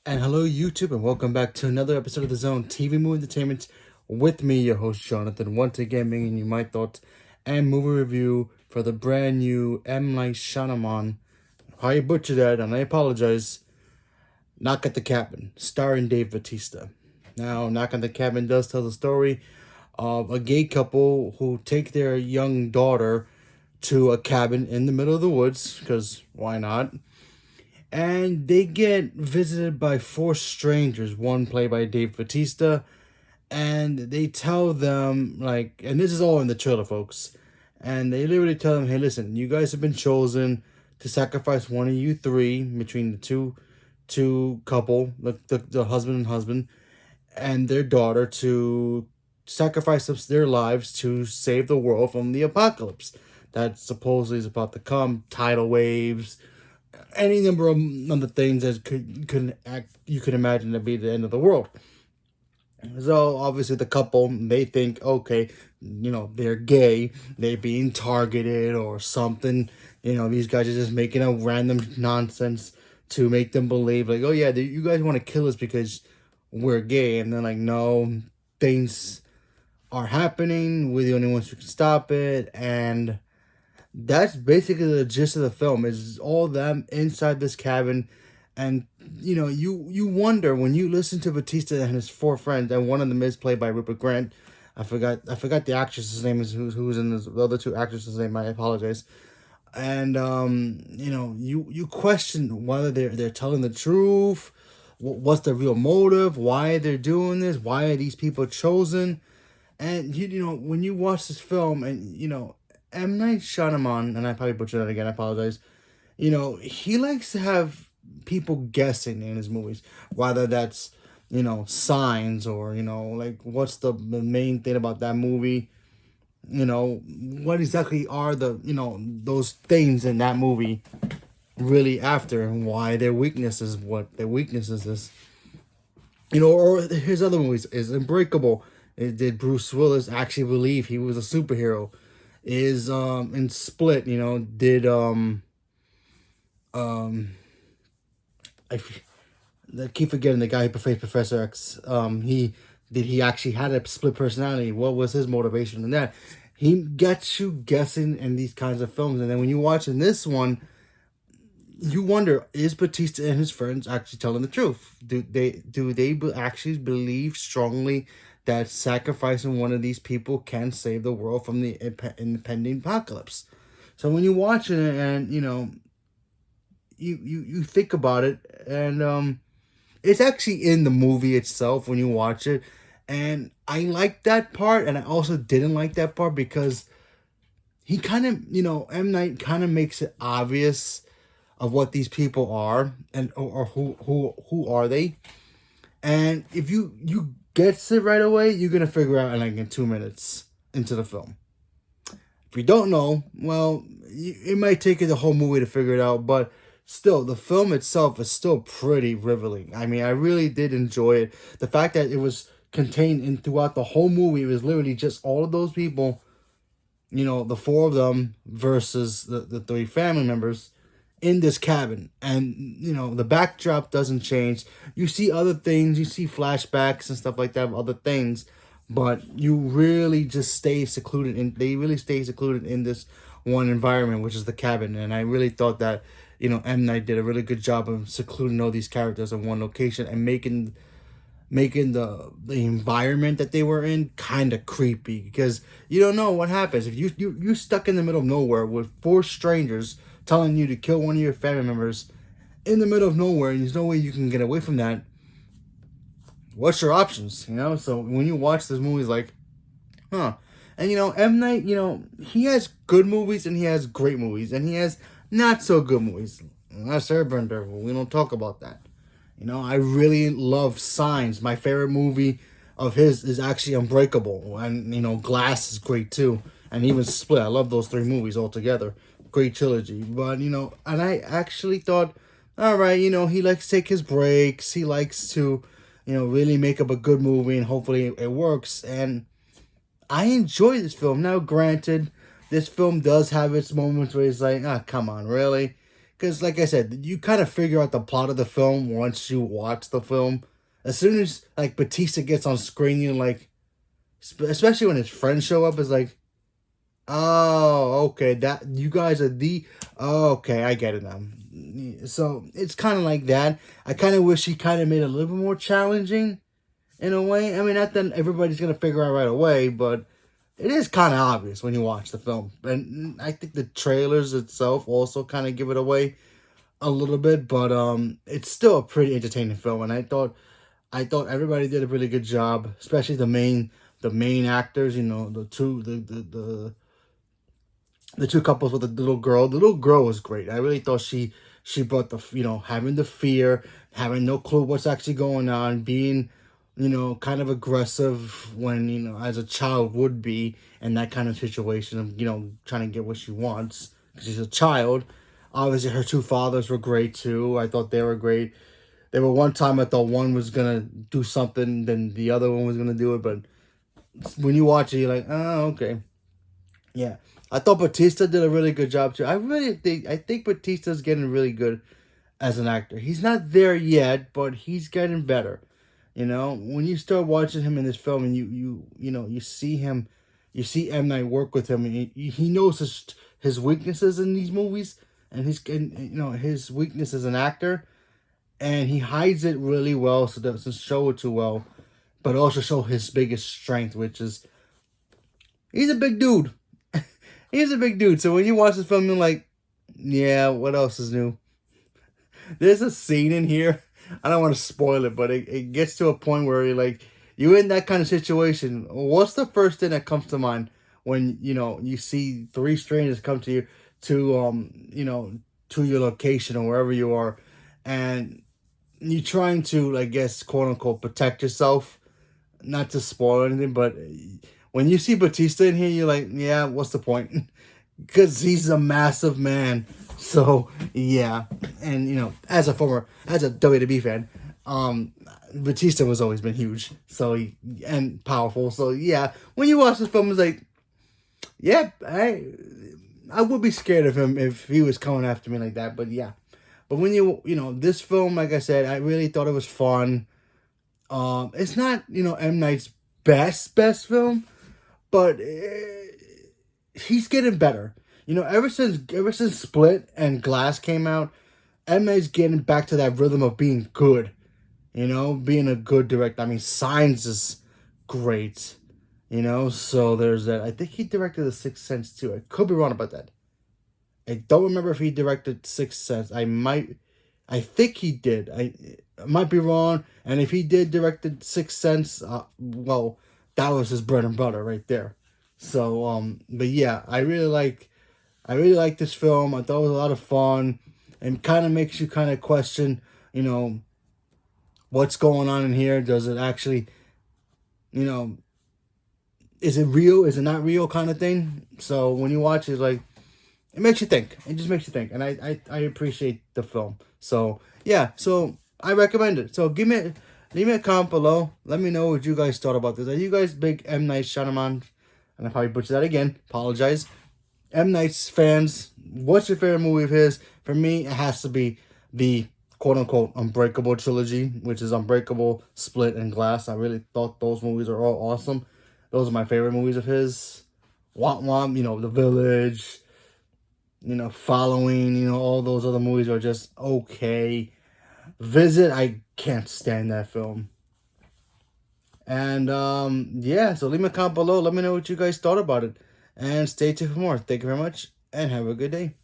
And hello, YouTube, and welcome back to another episode of the Zone TV Movie Entertainment with me, your host Jonathan. Once again, bringing you my thoughts and movie review for the brand new M. Night Shyamalan. I butchered that, and I apologize. Knock at the Cabin, starring Dave Bautista. Now, Knock at the Cabin does tell the story of a gay couple who take their young daughter to a cabin in the middle of the woods, because why not? And they get visited by four strangers, one played by Dave Bautista, and they tell them, like, and this is all in the trailer, folks, and they literally tell them, hey, listen, you guys have been chosen to sacrifice one of you three between the two couple, the husband and husband, and their daughter, to sacrifice their lives to save the world from the apocalypse that supposedly is about to come, tidal waves, any number of other things that you could imagine to be the end of the world. So obviously the couple, they think, okay, they're gay, they're being targeted or something. These guys are just making a random nonsense to make them believe, like, oh yeah, you guys want to kill us because we're gay. And they're like, no, things are happening, we're the only ones who can stop it. And that's basically the gist of the film, is all them inside this cabin. And you wonder when you listen to Batista and his four friends, and one of them is played by Rupert Grant. I forgot the actress's name, is who's in this, the other two actresses' name. I apologize. And you question whether they're telling the truth. What's the real motive? Why they're doing this? Why are these people chosen? And when you watch this film, and M. Night Shyamalan, and I probably butchered that again, I apologize. He likes to have people guessing in his movies, whether that's signs, or like, what's the main thing about that movie. What exactly are the those things in that movie really after, and why their weaknesses, what their weaknesses is. Or his other movies is Unbreakable. Did Bruce Willis actually believe he was a superhero? Is in Split, did um I keep forgetting the guy who plays Professor X. He actually had a split personality? What was his motivation in that? He gets you guessing in these kinds of films, and then when you watch in this one, you wonder, is Batista and his friends actually telling the truth? Do they actually believe strongly that sacrificing one of these people can save the world from the impending apocalypse? So when you watch it, and you think about it, and it's actually in the movie itself when you watch it. And I like that part, and I also didn't like that part, because he kind of, M. Night kind of makes it obvious of what these people are, and or who are they. And if you gets it right away, you're gonna figure out in 2 minutes into the film. If you don't know, well, it might take you the whole movie to figure it out, but still, the film itself is still pretty riveting. I mean, I really did enjoy it. The fact that it was contained in throughout the whole movie, it was literally just all of those people, the four of them versus the three family members in this cabin. And the backdrop doesn't change. You see other things, you see flashbacks and stuff like that of other things, but you really just stay secluded, and they really stay secluded in this one environment, which is the cabin. And I really thought that M. Night did a really good job of secluding all these characters in one location, and making the environment that they were in kind of creepy, because you don't know what happens if you stuck in the middle of nowhere with four strangers telling you to kill one of your family members in the middle of nowhere, and there's no way you can get away from that. What's your options? So when you watch this movie, it's like, huh. And M. Night, he has good movies and he has great movies, and he has not so good movies. That's Airbender. We don't talk about that. I really love Signs. My favorite movie of his is actually Unbreakable. And, Glass is great too. And even Split. I love those three movies all together. Great trilogy. But, and I actually thought, all right, he likes to take his breaks. He likes to, really make up a good movie, and hopefully it works. And I enjoy this film. Now, granted, this film does have its moments where it's like, come on, really? because like I said, you kind of figure out the plot of the film once you watch the film. As soon as like Batista gets on screen, you're like, especially when his friends show up, it's like, oh, okay, that you guys are the, oh, okay, I get it now. So it's kind of like that. I kind of wish he kind of made it a little bit more challenging in a way. I mean, not that everybody's gonna figure out right away, but it is kind of obvious when you watch the film. And I think the trailers itself also kind of give it away a little bit, but it's still a pretty entertaining film. And I thought everybody did a really good job, especially the main actors. You know, the two couples with the little girl. The little girl was great. I really thought she brought the, having the fear, having no clue what's actually going on, being, kind of aggressive when, as a child would be in that kind of situation of, trying to get what she wants because she's a child. Obviously, her two fathers were great too. I thought they were great. There were one time I thought one was gonna do something, then the other one was gonna do it, but when you watch it, you're like, oh, okay. Yeah. I thought Batista did a really good job too. I think Batista's getting really good as an actor. He's not there yet, but he's getting better. When you start watching him in this film and you see him, you see M. Night work with him, and he knows his weaknesses in these movies, and his weakness as an actor, and he hides it really well so doesn't show it too well, but also show his biggest strength, which is he's a big dude. He's a big dude. So when you watch this film, you're like, yeah, what else is new? There's a scene in here. I don't want to spoil it, but it gets to a point where you're in that kind of situation. What's the first thing that comes to mind when, you see three strangers come to you to your location or wherever you are, and you're trying to, I guess, quote unquote, protect yourself, not to spoil anything, but when you see Batista in here, you're like, yeah, what's the point? Because he's a massive man. So, yeah. And, as a WWE fan, Batista has always been huge. And powerful. So, yeah. When you watch this film, it's like, yeah, I would be scared of him if he was coming after me like that. But, yeah. But when this film, like I said, I really thought it was fun. It's not, M. Night's best film, but he's getting better. Ever since Split and Glass came out, M. Night's getting back to that rhythm of being good. Being a good director. I mean, Signs is great. So there's that. I think he directed The Sixth Sense too. I could be wrong about that. I don't remember if he directed Sixth Sense. I think he did. I might be wrong. And if he did directed Sixth Sense, well, that was his bread and butter right there. So, but yeah, I really like this film. I thought it was a lot of fun, and kind of makes you kind of question, what's going on in here. Does it actually, is it real? Is it not real? Kind of thing. So when you watch it, it makes you think. It just makes you think, and I appreciate the film. So yeah, so I recommend it. So leave me a comment below. Let me know what you guys thought about this. Are you guys big M. Night Shyamalan? And I probably butchered that again. Apologize. M. Night's fans, what's your favorite movie of his? For me, it has to be the quote-unquote Unbreakable trilogy, which is Unbreakable, Split, and Glass. I really thought those movies are all awesome. Those are my favorite movies of his. Womp Womp, The Village, Following, all those other movies are just okay. Visit, I can't stand that film. And, yeah, so leave me a comment below. Let me know what you guys thought about it. And stay tuned for more. Thank you very much, and have a good day.